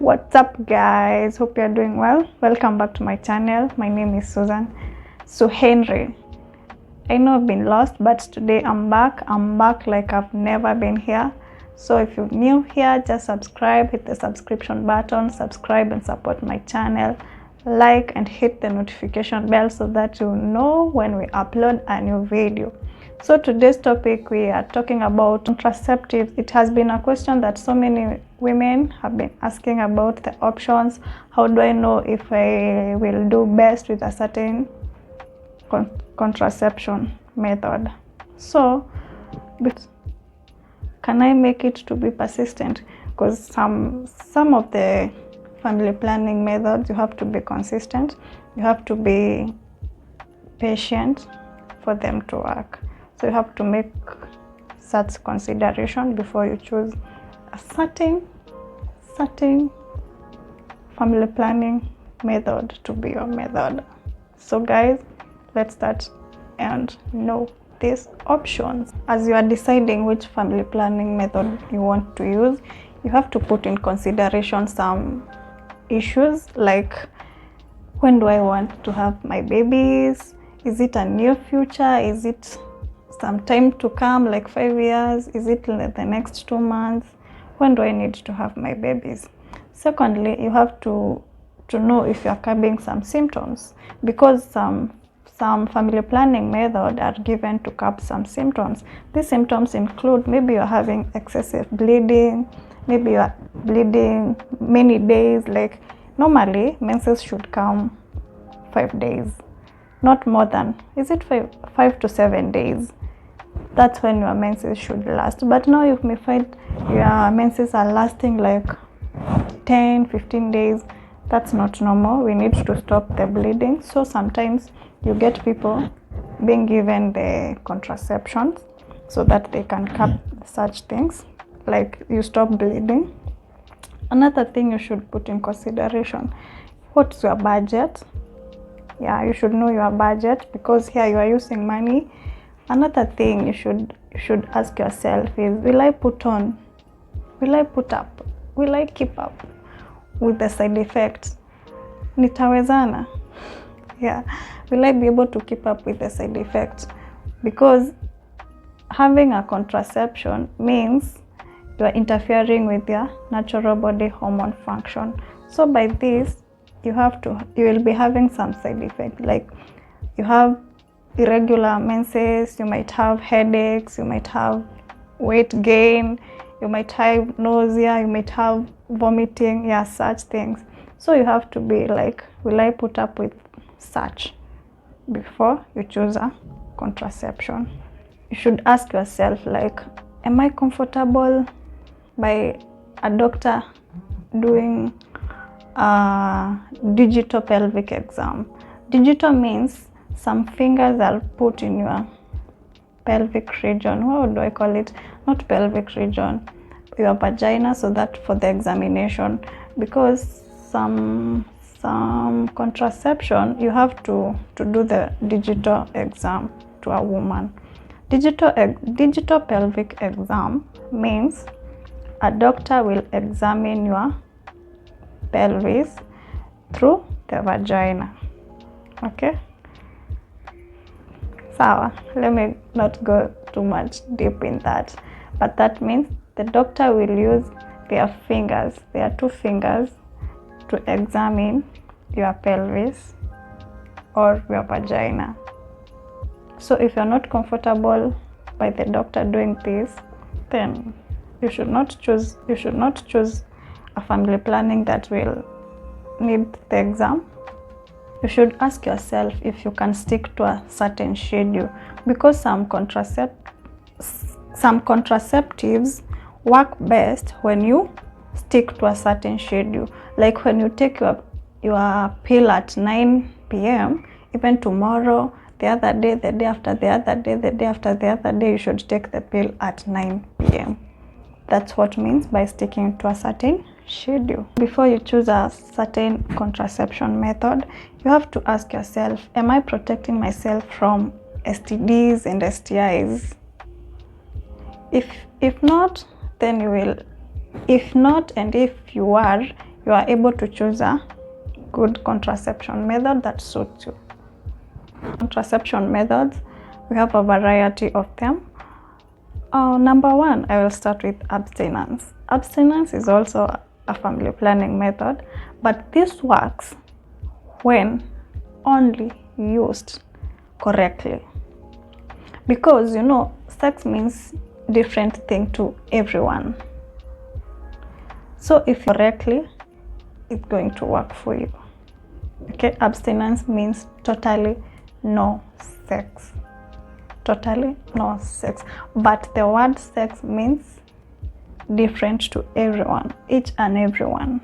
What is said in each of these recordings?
What's up guys, hope you're doing well. Welcome back to my channel. My name is Susan. So Henry, I know I've been lost, but today I'm back like I've never been here. So if you're new here, just subscribe, hit the subscription button, subscribe and support my channel, like and hit the notification bell so that you know when we upload a new video. So today's topic, we are talking about contraceptives. It has been a question that so many women have been asking about the options. How do I know if I will do best with a certain contraception method? So can I make it to be persistent? Because some of the family planning methods, you have to be consistent, you have to be patient for them to work. So you have to make such consideration before you choose a certain family planning method to be your method. So guys, let's start and know these options. As you are deciding which family planning method you want to use, you have to put in consideration some issues like, when do I want to have my babies? Is it a near future? Is it some time to come, like 5 years? Is it the next 2 months? When do I need to have my babies? Secondly, you have to know if you're curbing some symptoms, because some family planning methods are given to curb some symptoms. These symptoms include, maybe you're having excessive bleeding, maybe you're bleeding many days. Like normally menses should come 5 days, not more than, is it 5 to 7 days? That's when your menses should last. But now you may find your menses are lasting like 10-15 days. That's not normal. We need to stop the bleeding. So sometimes you get people being given the contraceptions so that they can curb such things, like you stop bleeding. Another thing you should put in consideration, what's your budget? Yeah, you should know your budget, because here you are using money. Another thing you should ask yourself is, will I keep up with the side effects? Nitawezana? Yeah, will I be able to keep up with the side effects? Because having a contraception means you are interfering with your natural body hormone function. So by this, you will be having some side effects, like you have irregular menses, you might have headaches, you might have weight gain, you might have nausea, you might have vomiting, yeah, such things. So you have to be like, will I put up with such before you choose a contraception? You should ask yourself, like, am I comfortable by a doctor doing a digital pelvic exam? Digital means some fingers are put in your pelvic region. What do I call it? Not pelvic region, your vagina, so that for the examination, because some contraception, you have to do the digital exam to a woman. Digital pelvic exam means a doctor will examine your pelvis through the vagina. Okay, so let me not go too much deep in that, but that means the doctor will use their fingers, their 2 fingers, to examine your pelvis or your vagina. So if you're not comfortable by the doctor doing this, then you should not choose a family planning that will need the exam. You should ask yourself if you can stick to a certain schedule, because some contraceptives work best when you stick to a certain schedule. Like when you take your pill at 9 p.m, even tomorrow, the other day, the day after the other day, the day after the other day, you should take the pill at 9 p.m. That's what means by sticking to a certain schedule. Before you choose a certain contraception method, you have to ask yourself, am I protecting myself from STDs and STIs? If not, then you will. If not, and if you are, you are able to choose a good contraception method that suits you. Contraception methods, we have a variety of them. Number one, I will start with abstinence. Abstinence is also a family planning method, but this works when only used correctly, because you know sex means different thing to everyone. So if correctly, it's going to work for you. Okay, abstinence means totally no sex. Totally no sex. But the word sex means different to everyone, each and everyone.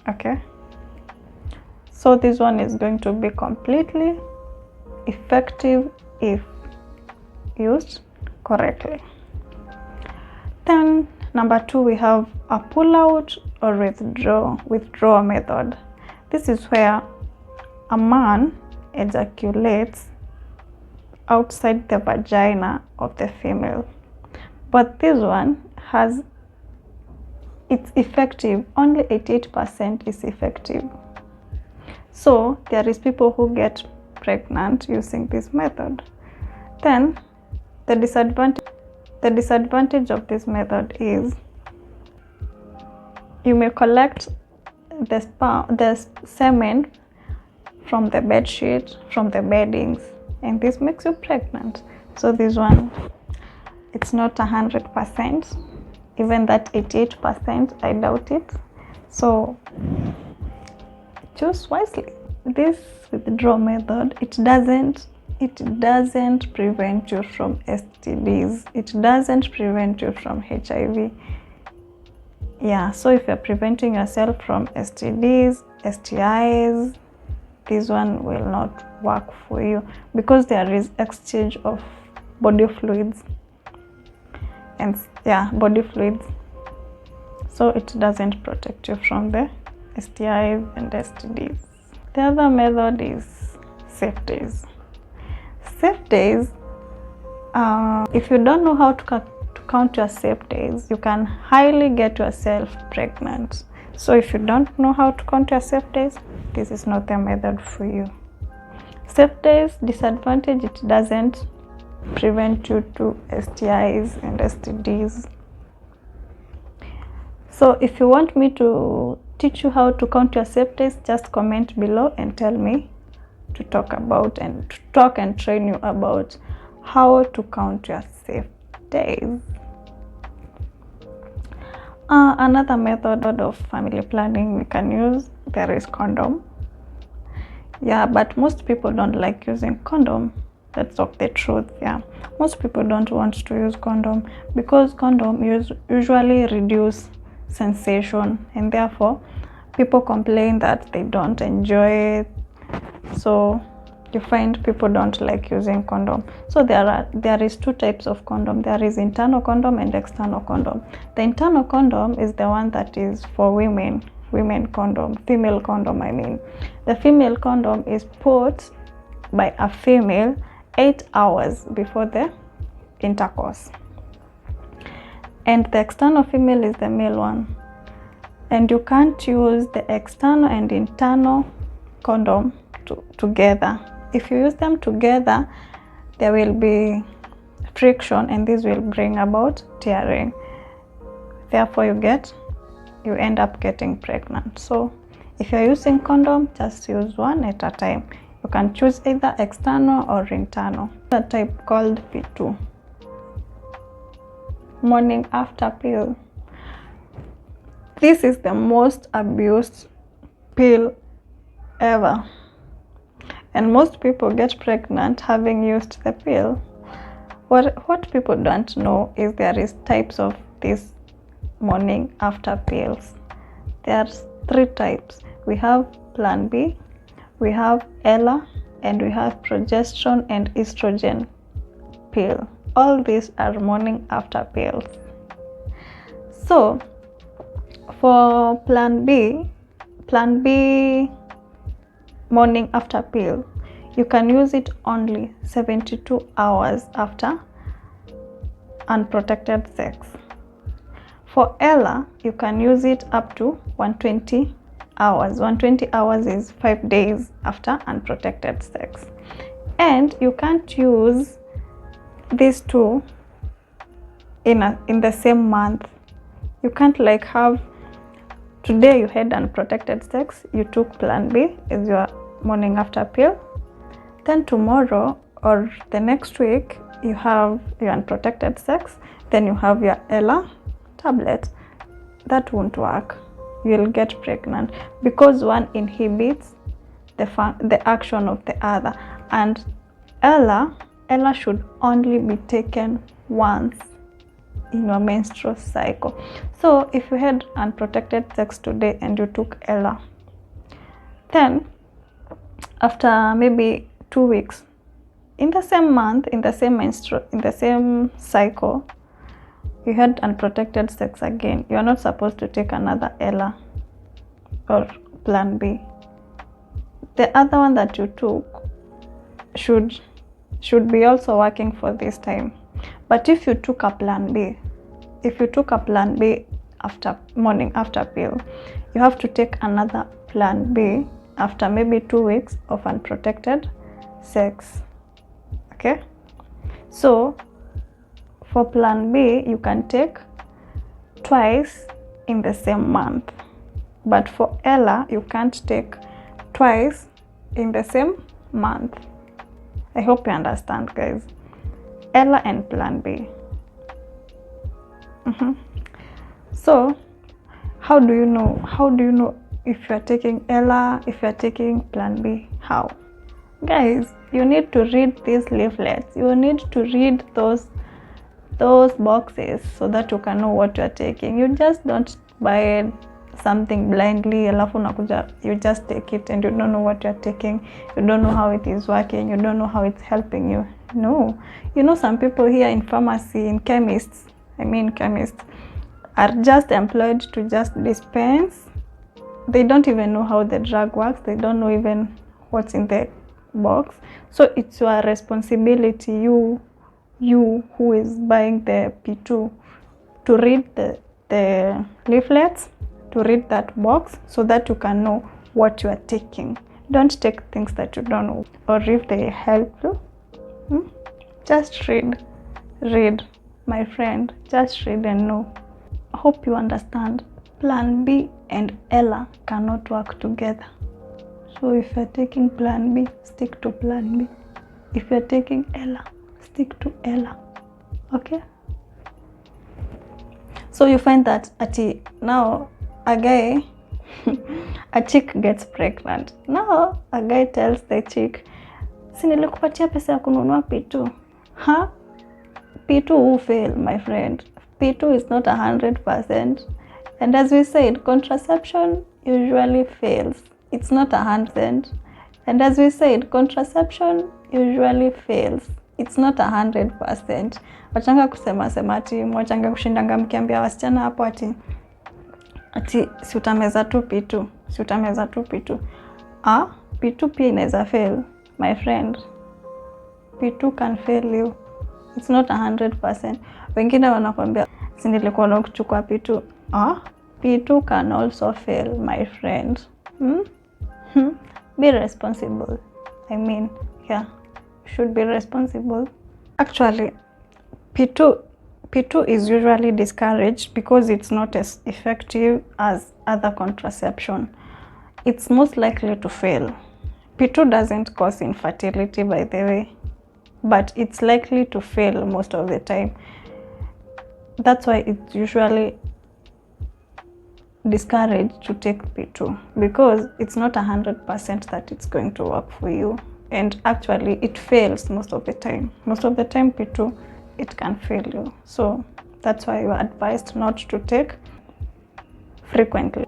Okay, so this one is going to be completely effective if used correctly. Then number two, we have a pull out or withdraw method. This is where a man ejaculates outside the vagina of the female, but this one it's effective, only 88% is effective. So there is people who get pregnant using this method. Then the disadvantage of this method is you may collect the semen from the bed sheet, from the beddings, and this makes you pregnant. So this one, it's not 100%, even that 88%, I doubt it. So choose wisely. This withdrawal method, it doesn't prevent you from STDs. It doesn't prevent you from HIV. Yeah, so if you're preventing yourself from STDs, STIs, this one will not work for you, because there is exchange of body fluids so it doesn't protect you from the STIs and STDs. The other method is safe days. Safe days, if you don't know how to count your safe days, you can highly get yourself pregnant. So if you don't know how to count your safe days, this is not the method for you. Safe days disadvantage, it doesn't prevent you to STIs and STDs. So if you want me to teach you how to count your safe days, just comment below and tell me to talk and train you about how to count your safe days. Another method of family planning we can use, there is condom. Yeah, but most people don't like using condom. Let's talk the truth. Yeah, most people don't want to use condom because condom usually reduce sensation, and therefore people complain that they don't enjoy it. So you find people don't like using condom. So there is two types of condom. There is internal condom and external condom. The internal condom is the one that is for women condom, female condom I mean. The female condom is put by a female 8 hours before the intercourse, and the external female is the male one, and you can't use the external and internal condom together. If you use them together, there will be friction, and this will bring about tearing. Therefore you end up getting pregnant. So if you're using condom, just use one at a time. You can choose either external or internal. The type called P2, morning after pill. This is the most abused pill ever, and most people get pregnant having used the pill. What people don't know is there is types of these morning after pills. There's 3 types. We have Plan B, we have Ella, and we have progesterone and estrogen pill. All these are morning after pills. So for Plan B morning after pill, you can use it only 72 hours after unprotected sex. For Ella, you can use it up to 120 hours. 120 hours is 5 days after unprotected sex. And you can't use these two in the same month. You can't like have today you had unprotected sex, you took Plan B as your morning after pill, then tomorrow or the next week you have your unprotected sex, then you have your Ella tablet. That won't work. You'll get pregnant because one inhibits the action of the other. And Ella should only be taken once in your menstrual cycle. So if you had unprotected sex today and you took Ella, then after maybe 2 weeks, in the same month, in the same cycle, you had unprotected sex again, you are not supposed to take another Ella or Plan B. The other one that you took should be also working for this time. But if you took a Plan B, after morning after pill, you have to take another Plan B after maybe 2 weeks of unprotected sex. Okay, so for Plan B you can take twice in the same month, but for Ella you can't take twice in the same month. I hope you understand, guys. Ella and Plan B. So how do you know if you're taking Ella, if you're taking Plan B? How? Guys, you need to read these leaflets. You need to read those boxes so that you can know what you're taking. You just don't buy something blindly, alafu unakuja, you just take it and you don't know what you're taking. You don't know how it is working. You don't know how it's helping you. No. You know, some people here in pharmacy, in chemists are just employed to just dispense. They don't even know how the drug works. They don't know even what's in the box. So it's your responsibility, you who is buying the P2, to read the leaflets, to read that box so that you can know what you are taking. Don't take things that you don't know, or if they help you, just read, my friend. Just read and know. I hope you understand. Plan B and Ella cannot work together. So if you're taking Plan B, stick to Plan B. If you're taking Ella, stick to Ella. Okay? So you find that now a guy, a chick gets pregnant. Now a guy tells the chick, si nilikupatia pesa ya kununua P2. P2 will fail, my friend. P2 is not 100%. And as we said, contraception usually fails. It's not 100%. And as we said, contraception usually fails. It's not 100%. Wachanga kusema ati mwachanga kushindanga mkiambia wasichana hapo ati si utameza tu P2. Si utameza tu P2. P2 pia inaweza fail, my friend. P2 can fail you. It's not 100%. Wengine wanakwambia si nilikuwa na kuchukua P2. P2 can also fail, my friend. Be responsible. You should be responsible. Actually, P2 is usually discouraged because it's not as effective as other contraception. It's most likely to fail. P2 doesn't cause infertility, by the way, but it's likely to fail most of the time. That's why it's usually discouraged to take P2, because it's not 100% that it's going to work for you. And actually it fails most of the time. Most of the time P2, it can fail you. So that's why you are advised not to take frequently.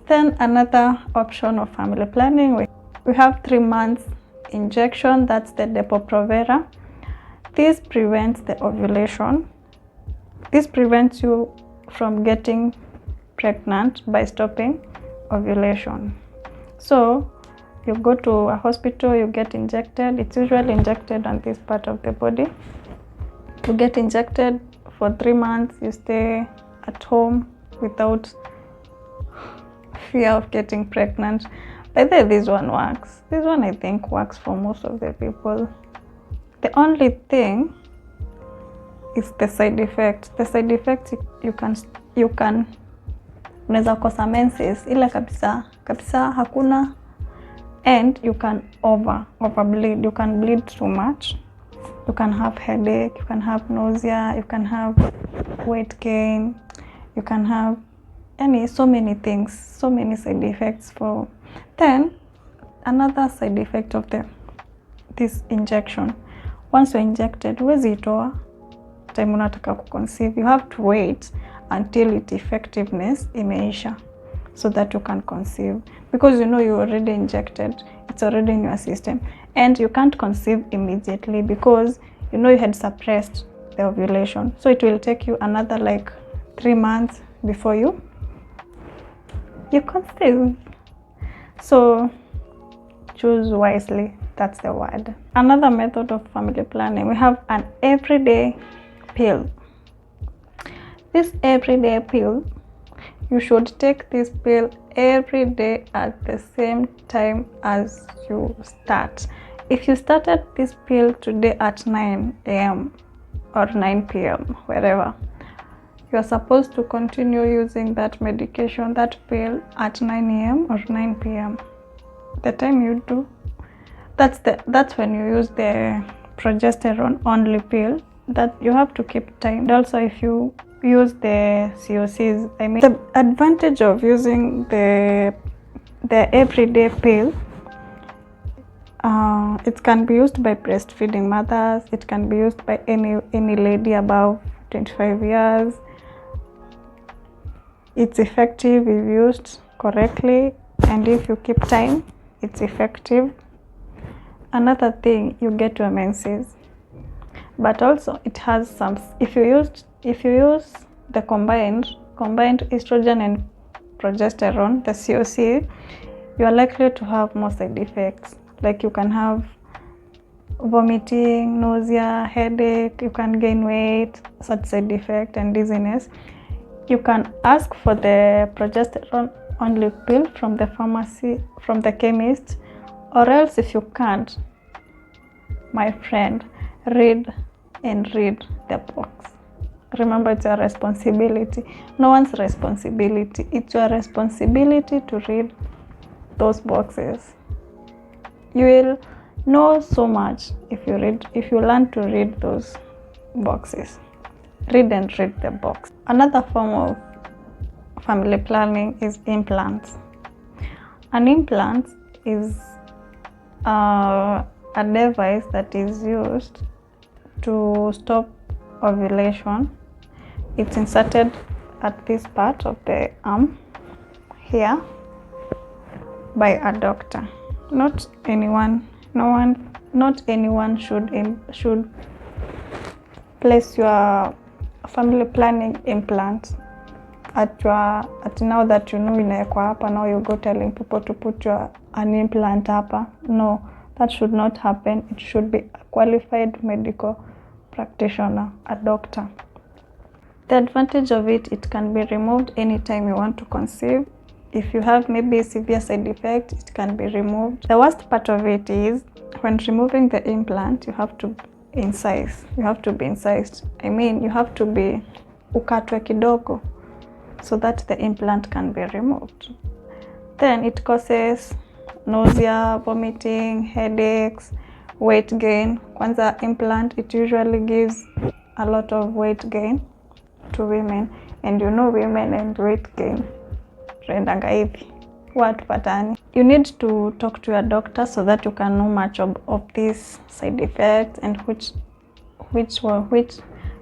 Then another option of family planning, we have 3 months injection. That's the Depo-Provera. This prevents the ovulation. This prevents you from getting pregnant by stopping ovulation. So you go to a hospital, you get injected. It's usually injected on this part of the body. You get injected for 3 months. You stay at home without fear of getting pregnant. By the way, this one works. This one I think works for most of the people. The only thing is the side effects. The side effects you can unaweza kosa menses ila kabisa hakuna, and you can overbleed. You can bleed too much. You can have headache, you can have nausea, you can have weight gain, you can have so many things, so many side effects. Then another side effect of this injection, once you're injected, huwezi itoa time unataka kuconceive. You have to wait until its effectiveness imeisha so that you can conceive, because you already injected, it's already in your system, and you can't conceive immediately because you had suppressed the ovulation. So it will take you another like 3 months before you conceive. So choose wisely, that's the word. Another method of family planning, we have an everyday pill. This everyday pill, you should take this pill every day at the same time as you start. If you started this pill today at 9 a.m. or 9 p.m, wherever, you are supposed to continue using that medication, that pill, at 9 a.m. or 9 p.m. The time you do, that's when you use the progesterone only pill, that you have to keep time. And also if you use the COCs, the advantage of using the everyday pill, it can be used by breastfeeding mothers, it can be used by any lady above 25 years. It's effective if used correctly, and if you keep time, it's effective. Another thing, you get your menses, but also it has some, if you use the combined estrogen and progesterone, the COC, you are likely to have more side effects. Like you can have vomiting, nausea, headache, you can gain weight, such side effect, and dizziness. You can ask for the progesterone only pill from the pharmacy, from the chemist, or else if you can't, my friend, read the box. Remember, it's your responsibility. No one's responsibility. It's your responsibility to read those boxes. You will know so much if you learn to read those boxes. Read the box. Another form of family planning is implants. An implant is a device that is used to stop ovulation. It's inserted at this part of the arm here by a doctor. Not anyone should place your family planning implant at now that inawekwa hapa. Now you go telling people to put an implant hapa. No, that should not happen. It should be a qualified medical practitioner, a doctor. The advantage of it can be removed anytime you want to conceive. If you have maybe a severe side effect, it can be removed. The worst part of it is when removing the implant, you have to be incised. You have to be ukatwe kidogo so that the implant can be removed. Then it causes nausea, vomiting, headaches, weight gain. Kwanza implant, it usually gives a lot of weight gain to women, and women and weight gain. You need to talk to your doctor so that you can know much of these side effects and which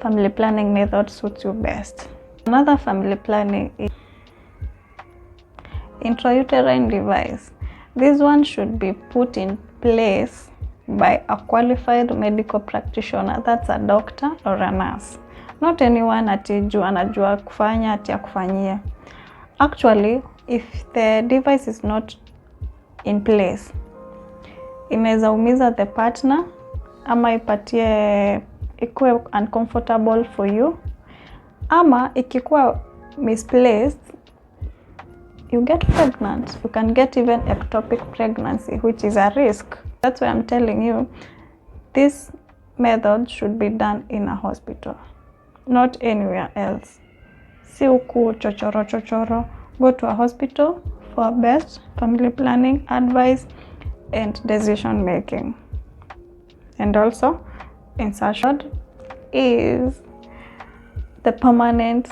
family planning method suits you best. Another family planning is intrauterine device. This one should be put in place by a qualified medical practitioner. That's a doctor or a nurse. Not anyone anajua kufanya akufanyie. Actually, if the device is not in place, inaweza umiza the partner ama ipatie ikuwe uncomfortable for you, ama ikikuwa misplaced you get pregnant. You can get even ectopic pregnancy, which is a risk. That's why I'm telling you, this method should be done in a hospital, not anywhere else. Si uku chochoro. Go to a hospital for best family planning advice and decision making. And also, insertion is the permanent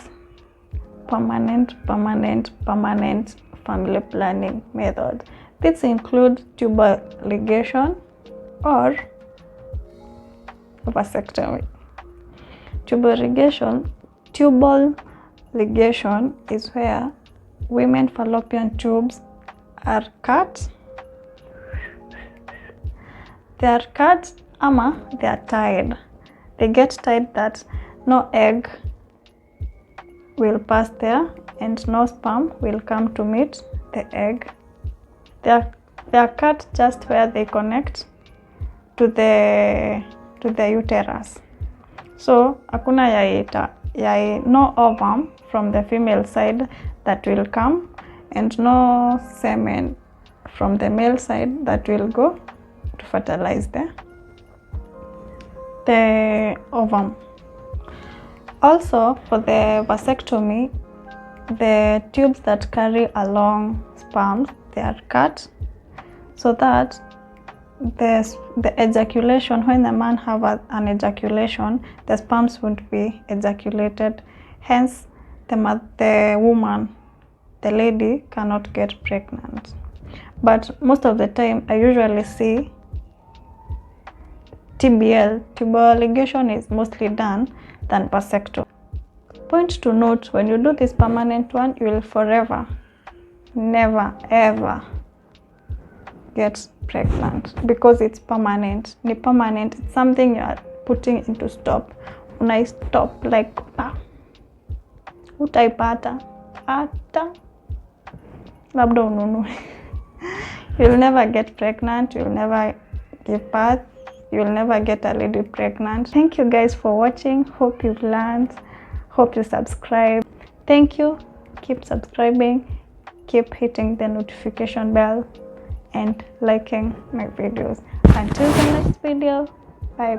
family planning method. This includes tubal ligation or vasectomy. Tubal ligation is where women fallopian tubes are cut. They are cut ama they are tied. They get tied that no egg will pass there and no sperm will come to meet the egg. They are cut just where they connect to the uterus. So hakuna no ovum from the female side that will come and no semen from the male side that will go to fertilize the ovum. Also, for the vasectomy, the tubes that carry along sperms, they are cut so that the ejaculation, when the man have an ejaculation, the sperms won't be ejaculated. Hence, the woman, the lady, cannot get pregnant. But most of the time, I usually see TBL, tubal ligation, is mostly done than vasectomy. Point to note, when you do this permanent one, you will forever, never, ever get pregnant because it's permanent. It's permanent. It's something you are putting into stop. When I stop, like, utaipata hata labda ununu. You'll never get pregnant. You'll never give birth. You'll never get a lady pregnant. Thank you guys for watching. Hope you've learned. Hope you subscribe. Thank you. Keep subscribing. Keep hitting the notification bell and liking my videos. Until the next video, bye.